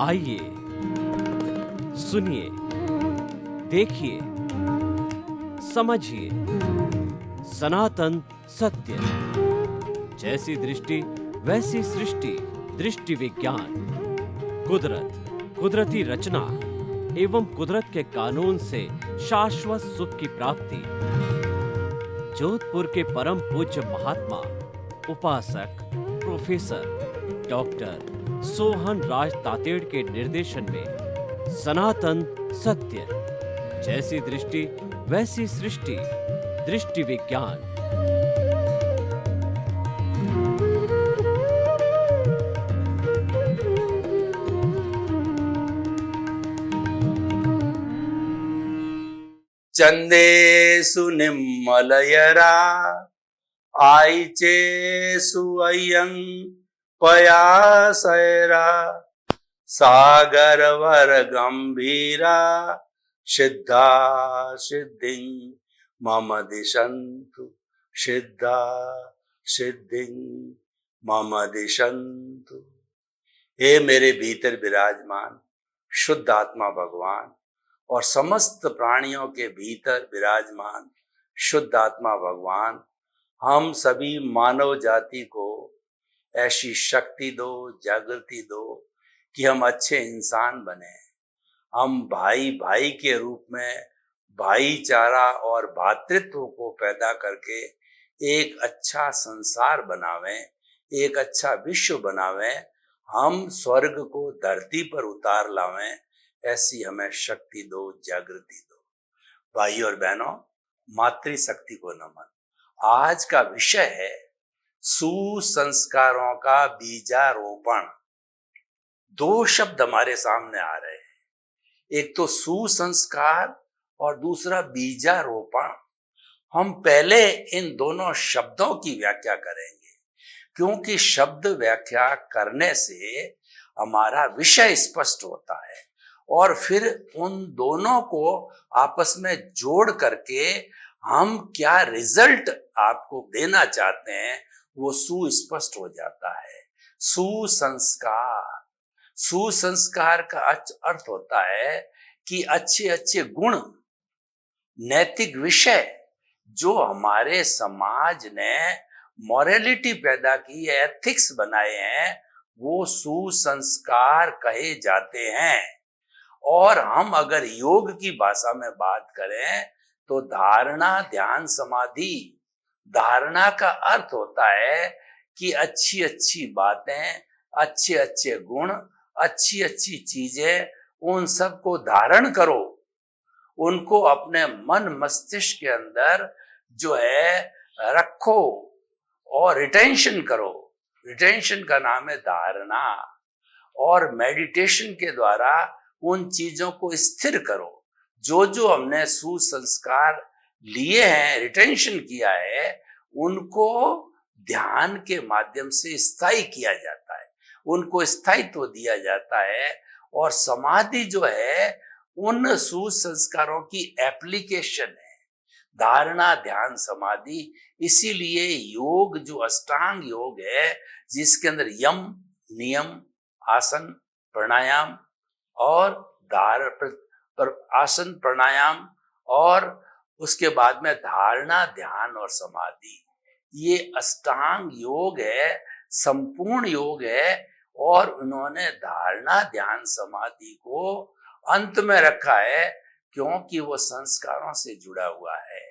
आइए, सुनिए, देखिए, समझिए सनातन सत्य। जैसी दृष्टि वैसी सृष्टि, दृष्टि विज्ञान। कुदरत, कुदरती रचना एवं कुदरत के कानून से शाश्वत सुख की प्राप्ति। जोधपुर के परम पूज्य महात्मा उपासक प्रोफेसर डॉक्टर सोहन राज तातेड़ के निर्देशन में सनातन सत्य। जैसी दृष्टि वैसी सृष्टि, दृष्टि विज्ञान। चंदेषु निम्मलयरा आइचेषु अय्यं पयासैरा सागरवर गंभीरा सिद्धा सिद्धिं मम दिशन्तु सिद्धा सिद्धिं मम दिशन्तु। हे मेरे भीतर विराजमान शुद्ध आत्मा भगवान और समस्त प्राणियों के भीतर विराजमान शुद्ध आत्मा भगवान, हम सभी मानव जाति को ऐसी शक्ति दो, जागृति दो कि हम अच्छे इंसान बने। हम भाई भाई के रूप में भाईचारा और भातृत्व को पैदा करके एक अच्छा संसार बनावें, एक अच्छा विश्व बनावें। हम स्वर्ग को धरती पर उतार लावें, ऐसी हमें शक्ति दो, जागृति दो। भाई और बहनों, मातृशक्ति को नमन। आज का विषय है सुसंस्कारों का बीजारोपण। दो शब्द हमारे सामने आ रहे हैं, एक तो सुसंस्कार और दूसरा बीजारोपण। हम पहले इन दोनों शब्दों की व्याख्या करेंगे, क्योंकि शब्द व्याख्या करने से हमारा विषय स्पष्ट होता है और फिर उन दोनों को आपस में जोड़ करके हम क्या रिजल्ट आपको देना चाहते हैं वो सुस्पष्ट हो जाता है। सुसंस्कार, सुसंस्कार का अर्थ होता है कि अच्छे अच्छे गुण, नैतिक विषय जो हमारे समाज ने मॉरलिटी पैदा की है, एथिक्स बनाए हैं, वो सुसंस्कार कहे जाते हैं। और हम अगर योग की भाषा में बात करें तो धारणा, ध्यान, समाधि। धारणा का अर्थ होता है कि अच्छी अच्छी बातें, अच्छे अच्छे गुण, अच्छी अच्छी चीजें, उन सब को धारण करो, उनको अपने मन मस्तिष्क के अंदर जो है रखो और रिटेंशन करो। रिटेंशन का नाम है धारणा। और मेडिटेशन के द्वारा उन चीजों को स्थिर करो। जो जो हमने सुसंस्कार लिए हैं, रिटेंशन किया है, उनको ध्यान के माध्यम से स्थायी किया जाता है, उनको स्थायित्व दिया जाता है। और समाधि जो है उन सुसंस्कारों की एप्लीकेशन है, धारणा, ध्यान, समाधि। इसीलिए योग जो अष्टांग योग है, जिसके अंदर यम, नियम, आसन, प्राणायाम और आसन, प्राणायाम और उसके बाद में धारणा, ध्यान और समाधि, ये अष्टांग योग है, संपूर्ण योग है। और उन्होंने धारणा, ध्यान, समाधि को अंत में रखा है, क्योंकि वो संस्कारों से जुड़ा हुआ है।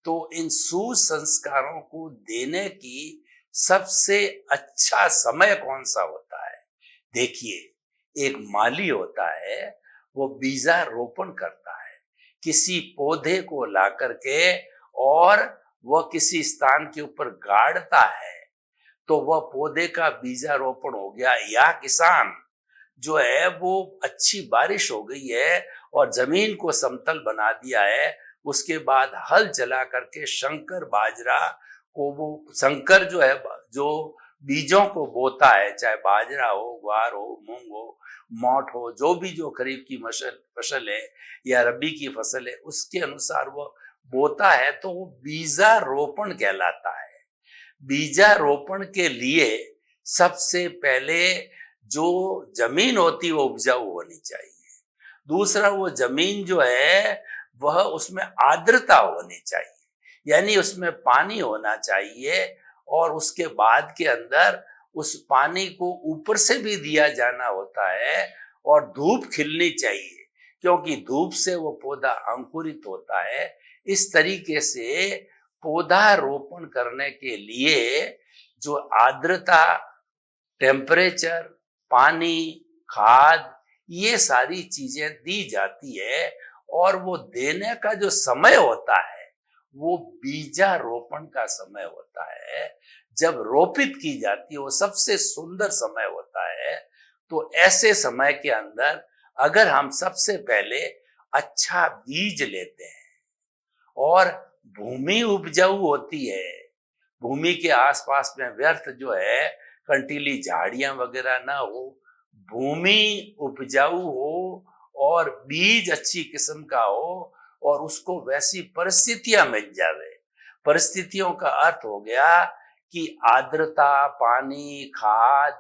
तो इन सुसंस्कारों को देने की सबसे अच्छा समय कौन सा होता है? देखिए, एक माली होता है, वो बीजारोपण करता है किसी पौधे को ला करके, और वह किसी स्थान के ऊपर गाड़ता है तो वह पौधे का बीजारोपण हो गया। या किसान जो है, वो अच्छी बारिश हो गई है और जमीन को समतल बना दिया है, उसके बाद हल चला करके शंकर बाजरा को, वो शंकर जो है, जो बीजों को बोता है, चाहे बाजरा हो, ग्वार हो, मूंग हो, मोठ हो, जो भी जो खरीफ की फसल है या रबी की फसल है, उसके अनुसार वो बोता है, तो वो बीजारोपण कहलाता है। बीजारोपण के लिए सबसे पहले जो जमीन होती है वो उपजाऊ होनी चाहिए। दूसरा, वो जमीन जो है वह उसमें आर्द्रता होनी चाहिए, यानी उसमें पानी होना चाहिए, और उसके बाद के अंदर उस पानी को ऊपर से भी दिया जाना होता है, और धूप खिलनी चाहिए, क्योंकि धूप से वो पौधा अंकुरित होता है। इस तरीके से पौधा रोपण करने के लिए जो आर्द्रता, टेम्परेचर, पानी, खाद, ये सारी चीजें दी जाती है, और वो देने का जो समय होता है वो बीजारोपण का समय होता है। जब रोपित की जाती है वो सबसे सुंदर समय होता है। तो ऐसे समय के अंदर अगर हम सबसे पहले अच्छा बीज लेते हैं, और भूमि उपजाऊ होती है, भूमि के आसपास में व्यर्थ जो है कंटीली झाड़ियां वगैरह ना हो, भूमि उपजाऊ हो, और बीज अच्छी किस्म का हो, और उसको वैसी परिस्थितियां मिल जावे। परिस्थितियों का अर्थ हो गया कि आर्द्रता, पानी, खाद,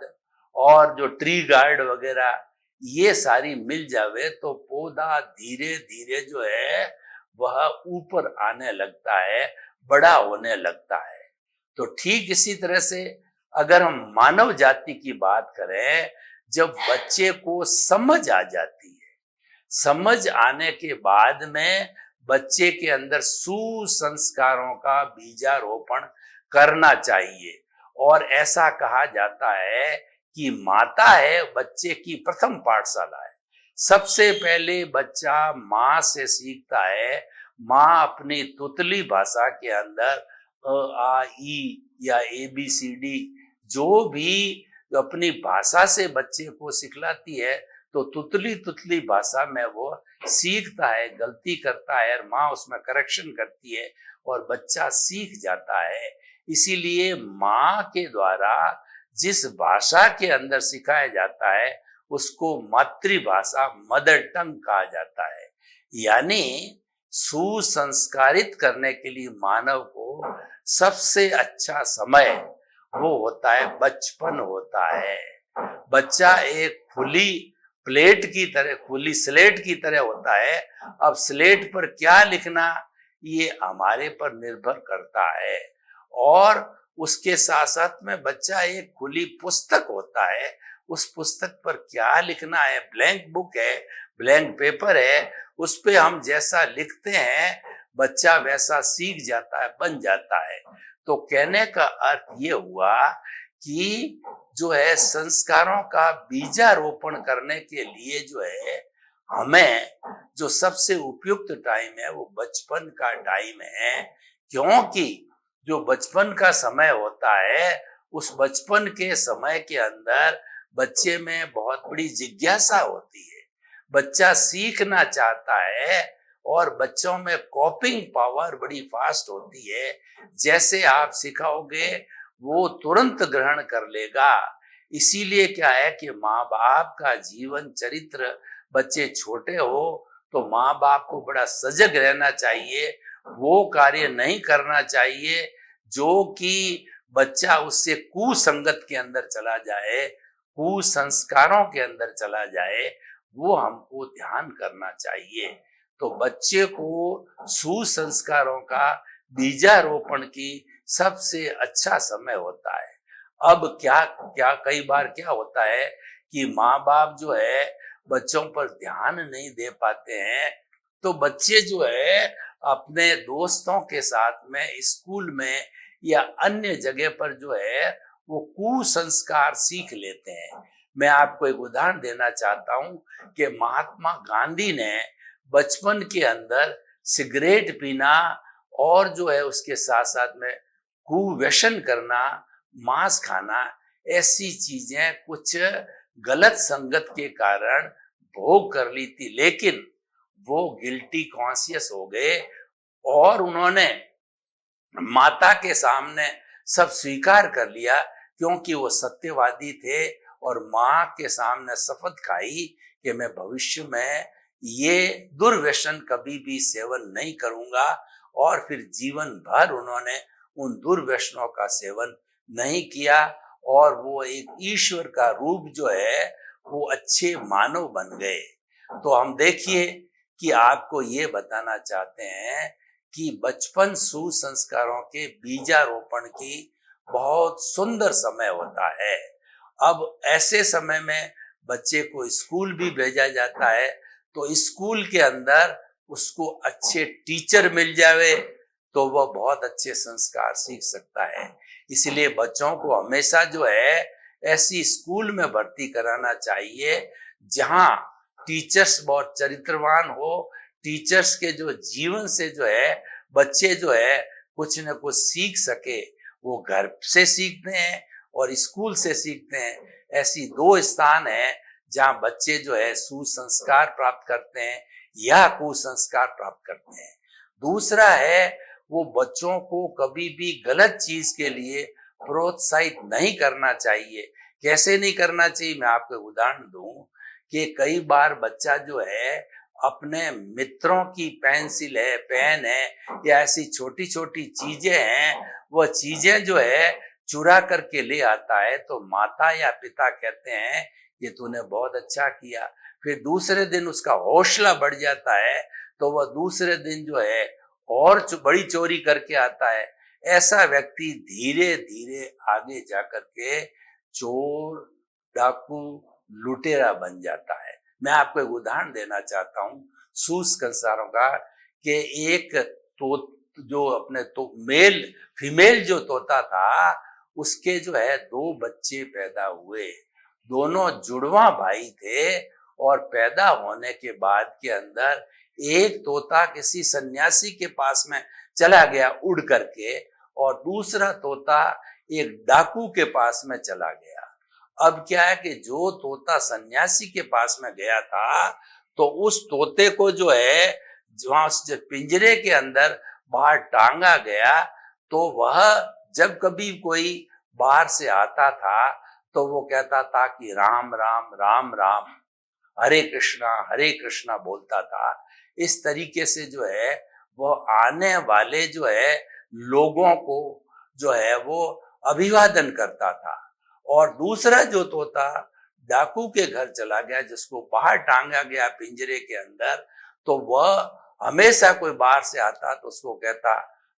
और जो ट्री गार्ड वगैरह ये सारी मिल जावे, तो पौधा धीरे धीरे जो है वह ऊपर आने लगता है, बड़ा होने लगता है। तो ठीक इसी तरह से अगर हम मानव जाति की बात करें, जब बच्चे को समझ आ जाती है, समझ आने के बाद में बच्चे के अंदर सुसंस्कारों का बीजारोपण करना चाहिए। और ऐसा कहा जाता है कि माता है बच्चे की प्रथम पाठशाला है। सबसे पहले बच्चा माँ से सीखता है। माँ अपनी तुतली भाषा के अंदर आ ई या ABCD जो भी अपनी भाषा से बच्चे को सिखलाती है, तो तुतली तुतली भाषा में वो सीखता है, गलती करता है, और माँ उसमें करेक्शन करती है, और बच्चा सीख जाता है। इसीलिए माँ के द्वारा जिस भाषा के अंदर सिखाया जाता है उसको मातृभाषा, मदर टंग कहा जाता है। यानी सुसंस्कारित करने के लिए मानव को सबसे अच्छा समय वो होता है बचपन होता है। बच्चा एक खुली प्लेट की तरह, खुली स्लेट की तरह होता है। अब स्लेट पर क्या लिखना ये हमारे पर निर्भर करता है, और उसके साथ साथ में बच्चा एक खुली पुस्तक होता है। उस पुस्तक पर क्या लिखना है, ब्लैंक बुक है, ब्लैंक पेपर है, उस पे हम जैसा लिखते हैं बच्चा वैसा सीख जाता है, बन जाता है। तो कहने का अर्थ ये हुआ कि जो है संस्कारों का बीजारोपण करने के लिए जो है हमें जो सबसे उपयुक्त टाइम है वो बचपन का टाइम है। क्योंकि जो बचपन का समय होता है, उस बचपन के समय के अंदर बच्चे में बहुत बड़ी जिज्ञासा होती है, बच्चा सीखना चाहता है, और बच्चों में कॉपिंग पावर बड़ी फास्ट होती है। जैसे आप सिखाओगे वो तुरंत ग्रहण कर लेगा। इसीलिए क्या है कि माँ बाप का जीवन चरित्र, बच्चे छोटे हो तो माँ बाप को बड़ा सजग रहना चाहिए, वो कार्य नहीं करना चाहिए जो कि बच्चा उससे कुसंगत के अंदर चला जाए, कुसंस्कारों के अंदर चला जाए, वो हमको ध्यान करना चाहिए। तो बच्चे को सुसंस्कारों का बीजारोपण की सबसे अच्छा समय होता है। अब क्या क्या कई बार क्या होता है कि माँ बाप जो है बच्चों पर ध्यान नहीं दे पाते हैं, तो बच्चे जो है अपने दोस्तों के साथ में स्कूल में या अन्य जगह पर जो है वो कुसंस्कार सीख लेते हैं। मैं आपको एक उदाहरण देना चाहता हूँ कि महात्मा गांधी ने बचपन के अंदर सिगरेट पीना और जो है उसके साथ साथ में कुव्यसन करना, मांस खाना, ऐसी चीजें कुछ गलत संगत के कारण भोग कर ली थी, लेकिन वो गिल्टी कॉन्शियस हो गए और उन्होंने माता के सामने सब स्वीकार कर लिया, क्योंकि वो सत्यवादी थे, और माँ के सामने शपथ खाई कि मैं भविष्य में ये दुर्व्यसन कभी भी सेवन नहीं करूंगा। और फिर जीवन भर उन्होंने उन दुर्व्यसनों का सेवन नहीं किया, और वो एक ईश्वर का रूप जो है वो अच्छे मानव बन गए। तो हम देखिए कि आपको ये बताना चाहते हैं कि बचपन सुसंस्कारों के बीजारोपण की बहुत सुंदर समय होता है। अब ऐसे समय में बच्चे को स्कूल भी भेजा जाता है, तो स्कूल के अंदर उसको अच्छे टीचर मिल जावे तो वह बहुत अच्छे संस्कार सीख सकता है। इसलिए बच्चों को हमेशा जो है ऐसी स्कूल में भर्ती कराना चाहिए जहां टीचर्स बहुत चरित्रवान हो, टीचर्स के जो जीवन से जो है बच्चे जो है कुछ न कुछ सीख सके। वो घर से सीखते हैं और स्कूल से सीखते हैं। ऐसी दो स्थान है जहां बच्चे जो है सुसंस्कार प्राप्त करते हैं या कुसंस्कार प्राप्त करते हैं। दूसरा है वो बच्चों को कभी भी गलत चीज के लिए प्रोत्साहित नहीं करना चाहिए। कैसे नहीं करना चाहिए, मैं आपको एक उदाहरण दूं कि कई बार बच्चा जो है अपने मित्रों की पेंसिल है, पेन है या ऐसी छोटी छोटी चीजें हैं, वह चीजें जो है चुरा करके ले आता है, तो माता या पिता कहते हैं ये तूने बहुत अच्छा किया। फिर दूसरे दिन उसका हौसला बढ़ जाता है, तो वह दूसरे दिन जो है और बड़ी चोरी करके आता है। ऐसा व्यक्ति धीरे धीरे आगे जाकर के चोर, डाकू, लुटेरा बन जाता है। मैं आपको एक उदाहरण देना चाहता हूँ सुसंस्कारों का कि एक तो जो अपने तो मेल फीमेल जो तोता था उसके जो है दो बच्चे पैदा हुए। दोनों जुड़वा भाई थे और पैदा होने के बाद के अंदर एक तोता किसी सन्यासी के पास में चला गया उड़ करके और दूसरा तोता एक डाकू के पास में चला गया। अब क्या है कि जो तोता सन्यासी के पास में गया था तो उस तोते को जो है वहां पिंजरे के अंदर बाहर टांगा गया, तो वह जब कभी कोई बाहर से आता था तो वो कहता था कि राम राम राम राम, हरे कृष्णा बोलता था। इस तरीके से जो है वो आने वाले जो है लोगों को जो है वो अभिवादन करता था। और दूसरा जो तोता डाकू के घर चला गया, जिसको बाहर टांगा गया पिंजरे के अंदर, तो वह हमेशा कोई बाहर से आता तो उसको कहता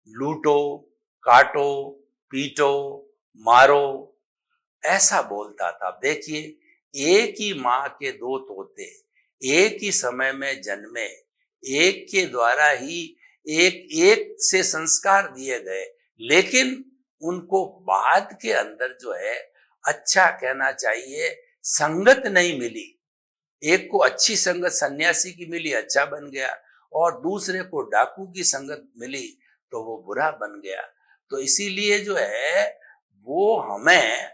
लूटो, काटो, पीटो, मारो, ऐसा बोलता था। देखिए, एक ही माँ के दो तोते एक ही समय में जन्मे, एक के द्वारा ही एक एक से संस्कार दिए गए, लेकिन उनको बाद के अंदर जो है अच्छा कहना चाहिए संगत नहीं मिली। एक को अच्छी संगत सन्यासी की मिली, अच्छा बन गया, और दूसरे को डाकू की संगत मिली तो वो बुरा बन गया। तो इसीलिए जो है वो हमें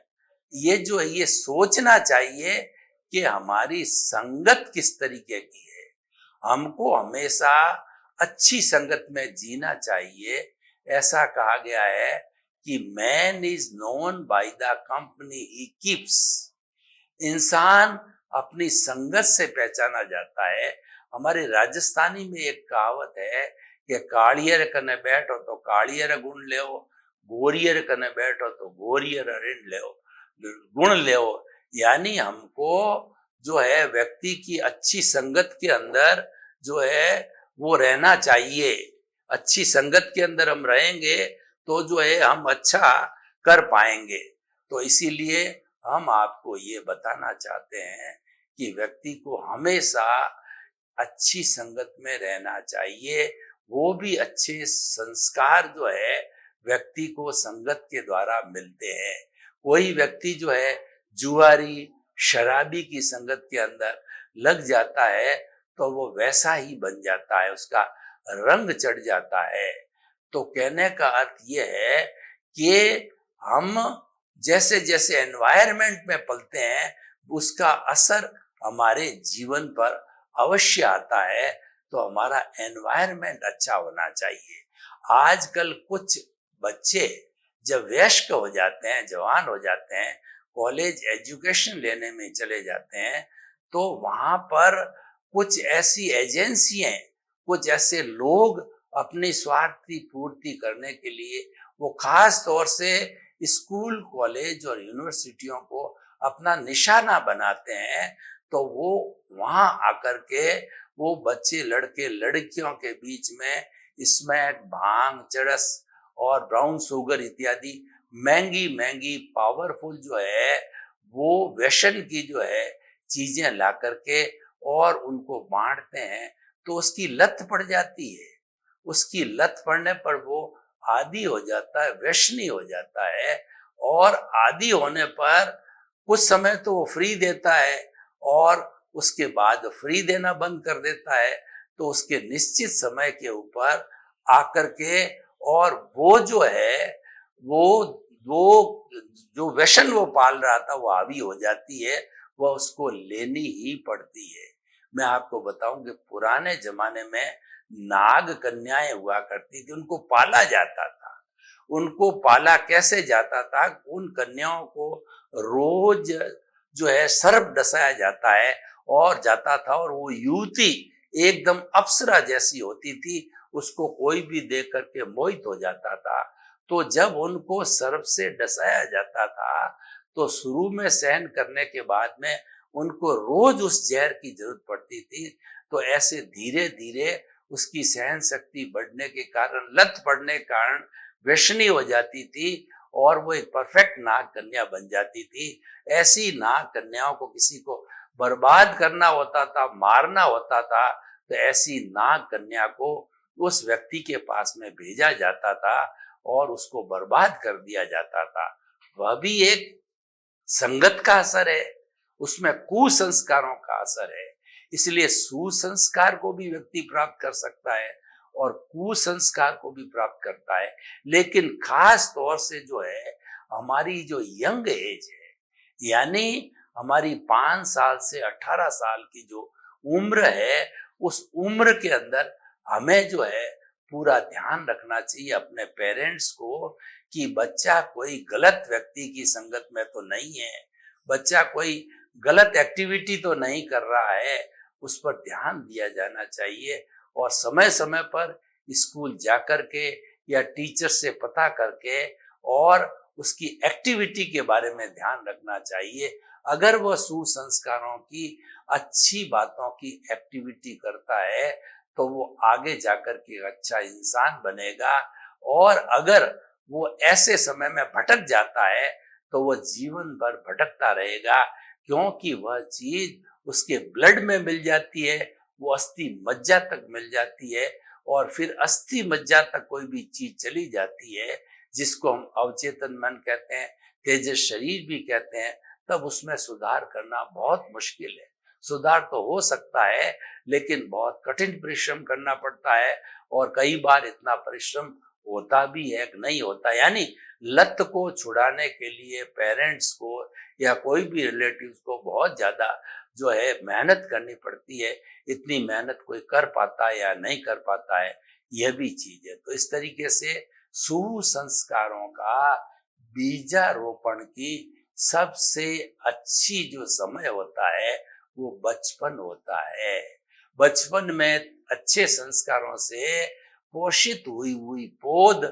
ये सोचना चाहिए कि हमारी संगत किस तरीके की है। हमको हमेशा अच्छी संगत में जीना चाहिए। ऐसा कहा गया है कि man is known by the company he keeps. इंसान अपनी संगत से पहचाना जाता है। हमारे राजस्थानी में एक कहावत है कि कालियर कने बैठो तो कालियर गुण ले, गोरियर कने बैठो तो गोरियर ऋण ले, गुण ले। यानी हमको जो है व्यक्ति की अच्छी संगत के अंदर जो है वो रहना चाहिए। अच्छी संगत के अंदर हम रहेंगे तो जो है हम अच्छा कर पाएंगे। तो इसीलिए हम आपको ये बताना चाहते हैं कि व्यक्ति को हमेशा अच्छी संगत में रहना चाहिए। वो भी अच्छे संस्कार जो है व्यक्ति को संगत के द्वारा मिलते हैं। कोई व्यक्ति जो है जुआरी, शराबी की संगत के अंदर लग जाता है तो वो वैसा ही बन जाता है, उसका रंग चढ़ जाता है। तो कहने का अर्थ ये है कि हम जैसे जैसे एनवायरनमेंट में पलते हैं उसका असर हमारे जीवन पर अवश्य आता है। तो हमारा एनवायरनमेंट अच्छा होना चाहिए। आजकल कुछ बच्चे जब वयस्क हो जाते हैं, जवान हो जाते हैं, कॉलेज एजुकेशन लेने में चले जाते हैं, तो वहां पर कुछ ऐसी एजेंसियां, कुछ ऐसे लोग अपनी स्वार्थी पूर्ति करने के लिए वो खास तौर से स्कूल, कॉलेज और यूनिवर्सिटियों को अपना निशाना बनाते हैं, तो वो वहां आकर के वो बच्चे, लड़के लड़कियों के बीच में स्मैक, भांग, चरस और ब्राउन शुगर इत्यादि महंगी महंगी पावरफुल जो है वो व्यसन की जो है चीजें ला करके और उनको बांटते हैं, तो उसकी लत पड़ जाती है। उसकी लत पड़ने पर वो आदी हो जाता है, व्यसनी हो जाता है। और आदी होने पर कुछ समय तो वो फ्री देता है और उसके बाद फ्री देना बंद कर देता है, तो उसके निश्चित समय के ऊपर आकर के और वो जो है वो जो व्यसन वो पाल रहा था वो हावी हो जाती है, वह उसको लेनी ही पड़ती है। मैं आपको बताऊं कि पुराने जमाने में नाग कन्याएं हुआ करती थी, उनको पाला जाता था। उनको पाला कैसे जाता था? उन कन्याओं को रोज जो है सर्प डसाया जाता है और जाता था, और वो युवती एकदम अप्सरा जैसी होती थी, उसको कोई भी देख करके मोहित हो जाता था। तो जब उनको सर्प से डसाया जाता था, तो शुरू में सहन करने के बाद में उनको रोज उस जहर की जरूरत पड़ती थी। तो ऐसे धीरे धीरे उसकी सहन शक्ति बढ़ने के कारण, लत पड़ने के कारण व्यसनी हो जाती थी और वो एक परफेक्ट नाग कन्या बन जाती थी। ऐसी नाग कन्याओं को किसी को बर्बाद करना होता था, मारना होता था, तो ऐसी नाग कन्या को उस व्यक्ति के पास में भेजा जाता था और उसको बर्बाद कर दिया जाता था। वह भी एक संगत का असर है, उसमें कुसंस्कारों का असर है। इसलिए सुसंस्कार को भी व्यक्ति प्राप्त कर सकता है और कुसंस्कार को भी प्राप्त करता है। लेकिन खास तौर से जो है हमारी जो यंग एज है, यानी हमारी 5 साल से 18 साल की जो उम्र है, उस उम्र के अंदर हमें जो है पूरा ध्यान रखना चाहिए अपने पेरेंट्स को कि बच्चा कोई गलत व्यक्ति की संगत में तो नहीं है, बच्चा कोई गलत एक्टिविटी तो नहीं कर रहा है, उस पर ध्यान दिया जाना चाहिए। और समय समय पर स्कूल जाकर के या टीचर से पता करके और उसकी एक्टिविटी के बारे में ध्यान रखना चाहिए। अगर वह सुसंस्कारों की अच्छी बातों की एक्टिविटी करता है तो वो आगे जाकर के अच्छा इंसान बनेगा, और अगर वो ऐसे समय में भटक जाता है तो वह जीवन भर भटकता रहेगा, क्योंकि वह चीज उसके ब्लड में मिल जाती है, वो अस्थि मज्जा तक मिल जाती है, और फिर अस्थि मज्जा तक कोई भी चीज चली जाती है जिसको हम अवचेतन मन कहते हैं, तेजस शरीर भी कहते हैं, तब उसमें सुधार करना बहुत मुश्किल है। सुधार तो हो सकता है लेकिन बहुत कठिन परिश्रम करना पड़ता है, और कई बार इतना परिश्रम होता भी है कि नहीं होता। यानी लत को छुड़ाने के लिए पेरेंट्स को या कोई भी रिलेटिव्स को बहुत ज्यादा जो है मेहनत करनी पड़ती है। इतनी मेहनत कोई कर पाता है या नहीं कर पाता है, यह भी चीज है। तो इस तरीके से सुसंस्कारों का बीजारोपण की सबसे अच्छी जो समय होता है वो बचपन होता है। बचपन में अच्छे संस्कारों से पोषित हुई हुई पौध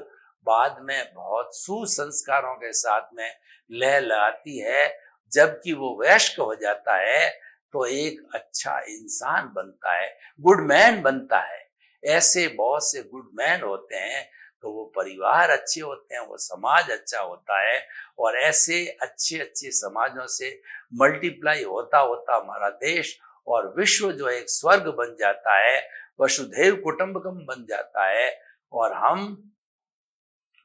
बाद में बहुत सुसंस्कारों के साथ में लहलहाती है। जबकि वो वयस्क हो जाता है तो एक अच्छा इंसान बनता है, गुड मैन बनता है। ऐसे बहुत से गुड मैन होते हैं, तो वो परिवार अच्छे होते हैं, वो समाज अच्छा होता है, और ऐसे अच्छे अच्छे समाजों से मल्टीप्लाई होता होता हमारा देश और विश्व जो एक स्वर्ग बन जाता है, वसुधैव कुटुंबकम बन जाता है, और हम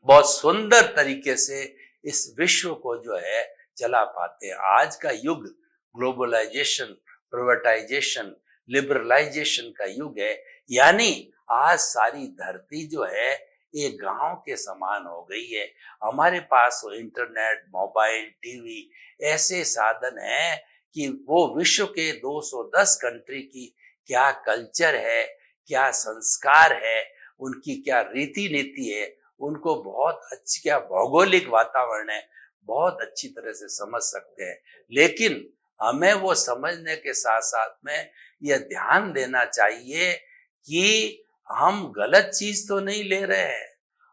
बहुत सुंदर तरीके से इस विश्व को जो है चला पाते हैं। आज का युग ग्लोबलाइजेशन, प्राइवेटाइजेशन, लिबरलाइजेशन का युग है। यानी आज सारी धरती जो है एक गांव के समान हो गई है। हमारे पास इंटरनेट, मोबाइल, टीवी ऐसे साधन हैं कि वो विश्व के 210 कंट्री की क्या कल्चर है, क्या संस्कार है, उनकी क्या रीति नीति है, उनको बहुत अच्छी, क्या भौगोलिक वातावरण है, बहुत अच्छी तरह से समझ सकते हैं। लेकिन हमें वो समझने के साथ साथ में यह ध्यान देना चाहिए कि हम गलत चीज तो नहीं ले रहे हैं,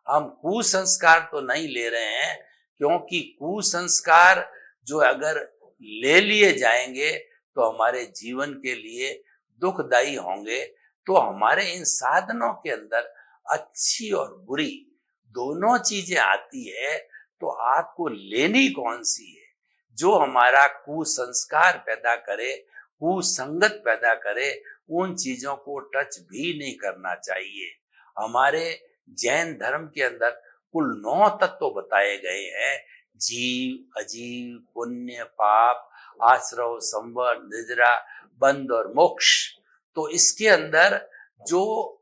हम कुसंस्कार तो नहीं ले रहे हैं, क्योंकि कुसंस्कार जो अगर ले लिए जाएंगे तो हमारे जीवन के लिए दुखदाई होंगे। तो हमारे इन साधनों के अंदर अच्छी और बुरी दोनों चीजें आती है, तो आपको लेनी कौन सी है? जो हमारा कुसंस्कार पैदा करे, कुसंगत पैदा करे, उन चीजों को टच भी नहीं करना चाहिए। हमारे जैन धर्म के अंदर कुल 9 तत्व बताए गए हैं: जीव, अजीव, पुण्य, पाप, आश्रव, संवर, निद्रा, बंध और मोक्ष। तो इसके अंदर जो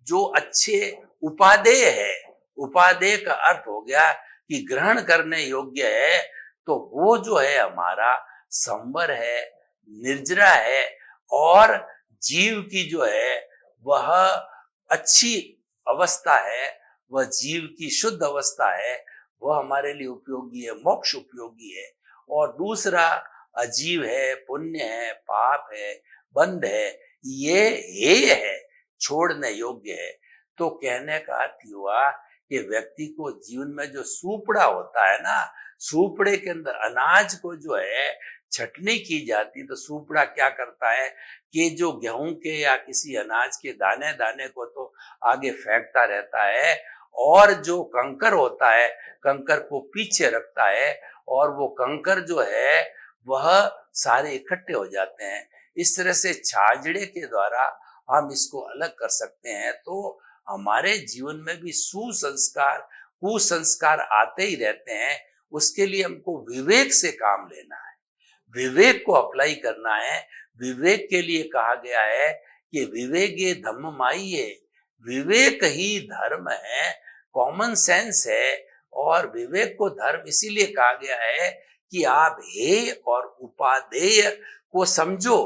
जो अच्छे उपादेय है, उपादेय का अर्थ हो गया कि ग्रहण करने योग्य है, तो वो जो है हमारा संवर है, निर्जरा है, और जीव की जो है वह अच्छी अवस्था है, वह जीव की शुद्ध अवस्था है, वह हमारे लिए उपयोगी है, मोक्ष उपयोगी है। और दूसरा अजीव है, पुण्य है, पाप है, बंध है, ये हेय है, छोड़ने योग्य है। तो कहने का अर्थ हुआ कि व्यक्ति को जीवन में जो सूपड़ा होता है ना, सूपड़े के अंदर अनाज को जो है छटनी की जाती, तो सूपड़ा क्या करता है कि जो गेहूं के या किसी अनाज के दाने दाने को तो आगे फेंकता रहता है, और जो कंकर होता है कंकर को पीछे रखता है, और वो कंकर जो है वह सारे इकट्ठे हो जाते हैं। इस तरह से छाजड़े के द्वारा हम इसको अलग कर सकते हैं। तो हमारे जीवन में भी सुसंस्कार कुसंस्कार आते ही रहते हैं, उसके लिए हमको विवेक से काम लेना है, विवेक को अप्लाई करना है। विवेक के लिए कहा गया है कि विवेके धम्ममाइये, विवेक ही धर्म है, कॉमन सेंस है। और विवेक को धर्म इसीलिए कहा गया है कि आप हेय और उपादेय को समझो।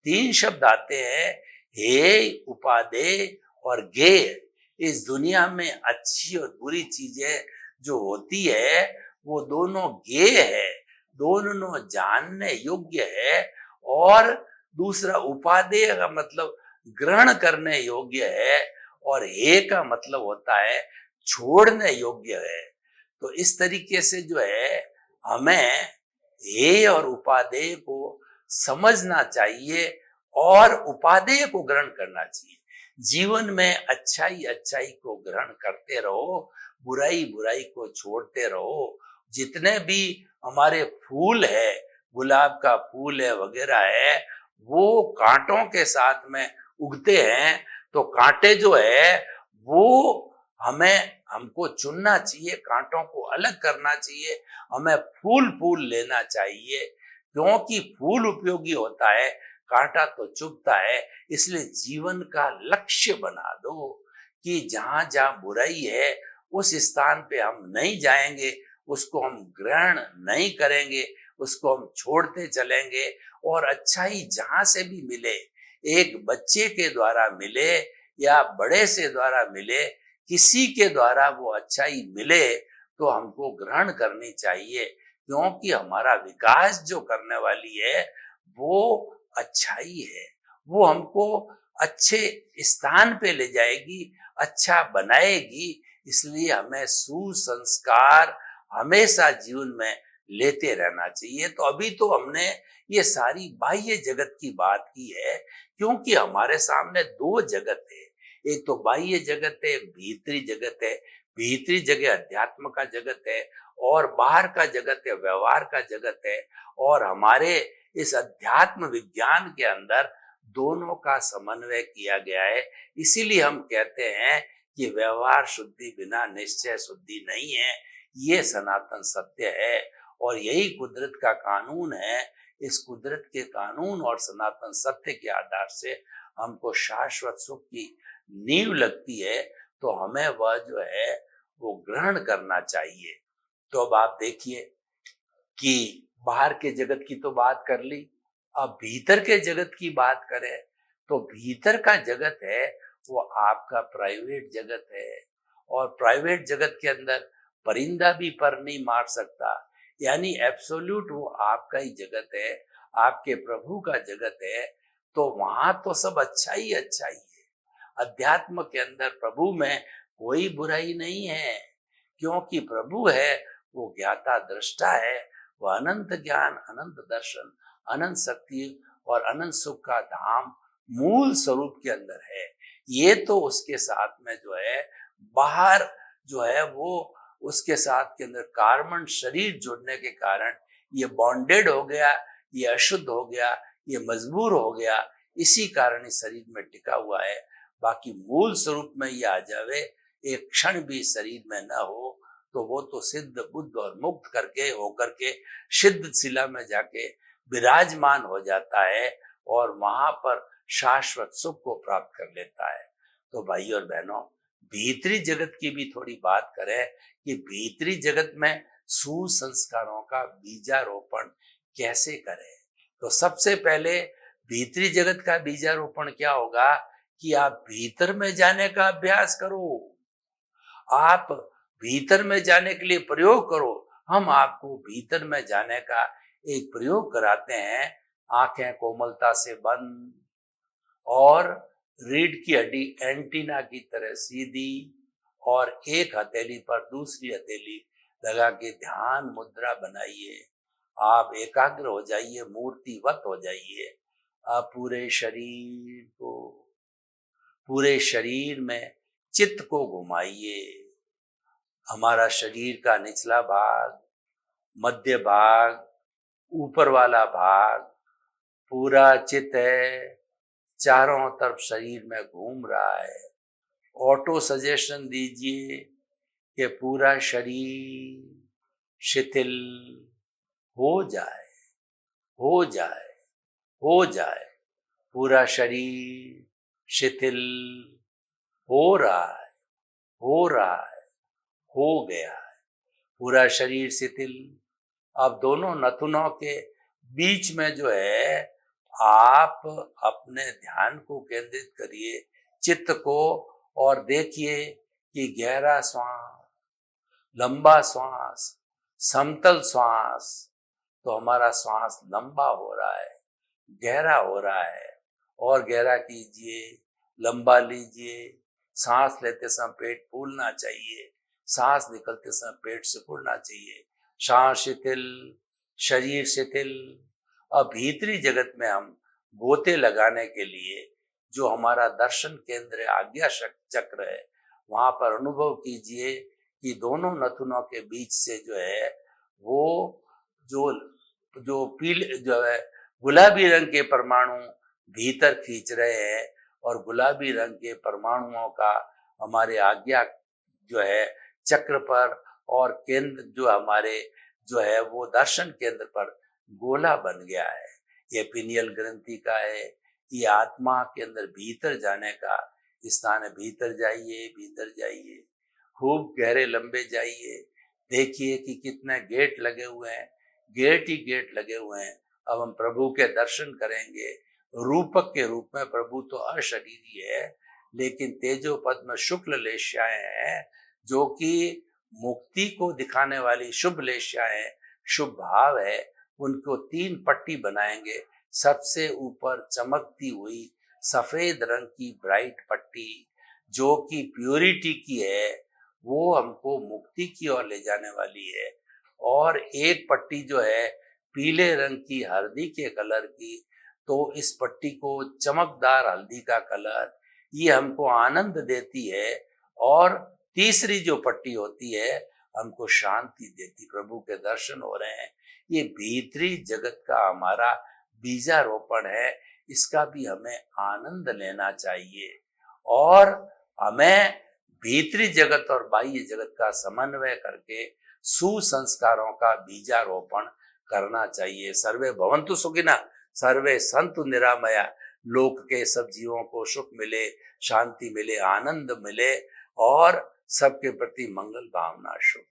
3 शब्द आते हैं, हेय, उपादेय और गेय। इस दुनिया में अच्छी और बुरी चीजें जो होती है वो दोनों गेय है, दोनों जानने योग्य है। और दूसरा उपादेय का मतलब ग्रहण करने योग्य है, और हे का मतलब होता है छोड़ने योग्य है। तो इस तरीके से जो है हमें हे और उपादेय को समझना चाहिए और उपादेय को ग्रहण करना चाहिए। जीवन में अच्छाई अच्छाई को ग्रहण करते रहो, बुराई बुराई को छोड़ते रहो। जितने भी हमारे फूल है, गुलाब का फूल है वगैरह है, वो कांटों के साथ में उगते हैं। तो कांटे जो है वो हमको चुनना चाहिए, कांटों को अलग करना चाहिए, हमें फूल फूल लेना चाहिए, क्योंकि फूल उपयोगी होता है, कांटा तो चुभता है। इसलिए जीवन का लक्ष्य बना दो कि जहां जहां बुराई है उस स्थान पे हम नहीं जाएंगे, उसको हम ग्रहण नहीं करेंगे, उसको हम छोड़ते चलेंगे। और अच्छाई जहां से भी मिले, एक बच्चे के द्वारा मिले या बड़े से द्वारा मिले, किसी के द्वारा वो अच्छाई मिले तो हमको ग्रहण करनी चाहिए, क्योंकि हमारा विकास जो करने वाली है वो अच्छाई है। वो हमको अच्छे स्थान पे ले जाएगी, अच्छा बनाएगी। इसलिए हमें सुसंस्कार हमेशा जीवन में लेते रहना चाहिए। तो अभी तो हमने ये सारी बाह्य जगत की बात की है, क्योंकि हमारे सामने 2 जगत है। एक तो बाह्य जगत है, एक भीतरी जगत है। भीतरी जगह अध्यात्म का जगत है, और बाहर का जगत है व्यवहार का जगत है। और हमारे इस अध्यात्म विज्ञान के अंदर दोनों का समन्वय किया गया है। इसीलिए हम कहते हैं कि व्यवहार शुद्धि बिना निश्चय शुद्धि नहीं है। ये सनातन सत्य है, और यही कुदरत का कानून है। इस कुदरत के कानून और सनातन सत्य के आधार से हमको शाश्वत सुख की नींव लगती है, तो हमें वह जो है वो ग्रहण करना चाहिए। तो अब आप देखिए कि बाहर के जगत की तो बात कर ली, अब भीतर के जगत की बात करें तो भीतर का जगत है वो आपका प्राइवेट जगत है। और प्राइवेट जगत के अंदर परिंदा भी पर नहीं मार सकता, यानी एब्सोल्यूट वो आपका ही जगत है, आपके प्रभु का जगत है। तो वहां तो सब अच्छा ही है। अध्यात्म के अंदर प्रभु में कोई बुराई नहीं है, क्योंकि प्रभु है वो ज्ञाता दृष्टा है, वह अनंत ज्ञान, अनंत दर्शन, अनंत शक्ति और अनंत सुख का धाम मूल स्वरूप के अंदर है। ये तो उसके साथ में जो है बाहर जो है वो उसके साथ के अंदर कार्बन शरीर जुड़ने के कारण ये बॉन्डेड हो गया, ये अशुद्ध हो गया, ये मजबूर हो गया, इसी कारण इस शरीर में टिका हुआ है। बाकी मूल स्वरूप में ये आ जावे, एक क्षण भी शरीर में न हो, तो वो तो सिद्ध बुद्ध और मुक्त करके होकर के सिद्ध शिला में जाके विराजमान हो जाता है और वहां पर शाश्वत सुख को प्राप्त कर लेता है। तो भाई और बहनों, भीतरी जगत की भी थोड़ी बात करें कि भीतरी जगत में सुसंस्कारों का बीजारोपण कैसे करें। तो सबसे पहले भीतरी जगत का बीजारोपण क्या होगा कि आप भीतर में जाने का अभ्यास करो, आप भीतर में जाने के लिए प्रयोग करो। हम आपको भीतर में जाने का एक प्रयोग कराते हैं। आंखें कोमलता से बंद और रीढ़ की हड्डी एंटीना की तरह सीधी और एक हथेली पर दूसरी हथेली लगा के ध्यान मुद्रा बनाइए। आप एकाग्र हो जाइए, मूर्तिवत हो जाइए। आप पूरे शरीर में चित्त को घुमाइए। हमारा शरीर का निचला भाग, मध्य भाग, ऊपर वाला भाग, पूरा चित्त है, चारों तरफ शरीर में घूम रहा है। ऑटो सजेशन दीजिए कि पूरा शरीर शिथिल हो जाए, हो जाए, हो जाए। पूरा शरीर शिथिल हो रहा है, हो रहा है, हो गया है। पूरा शरीर शिथिल। अब दोनों नथुनों के बीच में जो है आप अपने ध्यान को केंद्रित करिए, चित्त को, और देखिए कि गहरा श्वास, लंबा श्वास, समतल श्वास। तो हमारा श्वास लंबा हो रहा है, गहरा हो रहा है। और गहरा कीजिए, लंबा लीजिए। सांस लेते समय पेट फूलना चाहिए, सांस निकलते समय पेट सिकुड़ना चाहिए। सांस शिथिल, शरीर शिथिल। अब भीतरी जगत में हम गोते लगाने के लिए जो हमारा दर्शन केंद्र है, आज्ञा चक्र है, वहां पर अनुभव कीजिए कि दोनों नथुनों के बीच से जो है वो जो पीले जो है गुलाबी रंग के परमाणु भीतर खींच रहे हैं, और गुलाबी रंग के परमाणुओं का हमारे आज्ञा जो है चक्र पर और केंद्र जो हमारे जो है वो दर्शन केंद्र पर गोला बन गया है। ये पिनियल ग्रंथि का है, ये आत्मा के अंदर भीतर जाने का स्थान है। भीतर जाइए, भीतर जाइए, खूब गहरे लंबे जाइए। देखिए कि कितने गेट लगे हुए हैं, गेट ही गेट लगे हुए हैं। अब हम प्रभु के दर्शन करेंगे। रूपक के रूप में प्रभु तो अशरीरी है, लेकिन तेजो पद में शुक्ल लेश्याएं हैं जो कि मुक्ति को दिखाने वाली शुभ लेश्याएं हैं, शुभ भाव है। उनको 3 पट्टी बनाएंगे। सबसे ऊपर चमकती हुई सफेद रंग की ब्राइट पट्टी जो कि प्योरिटी की है, वो हमको मुक्ति की ओर ले जाने वाली है। और एक पट्टी जो है पीले रंग की हल्दी के कलर की, तो इस पट्टी को चमकदार हल्दी का कलर ये हमको आनंद देती है। और तीसरी जो पट्टी होती है हमको शांति देती। प्रभु के दर्शन हो रहे हैं, ये भीतरी जगत का हमारा बीजारोपण है। इसका भी हमें आनंद लेना चाहिए और हमें भीतरी जगत और बाह्य जगत का समन्वय करके सुसंस्कारों का बीजारोपण करना चाहिए। सर्वे भवन्तु सुखिनः, सर्वे सन्तु निरामया। लोक के सब जीवों को सुख मिले, शांति मिले, आनंद मिले और सबके प्रति मंगल भावना शुभ।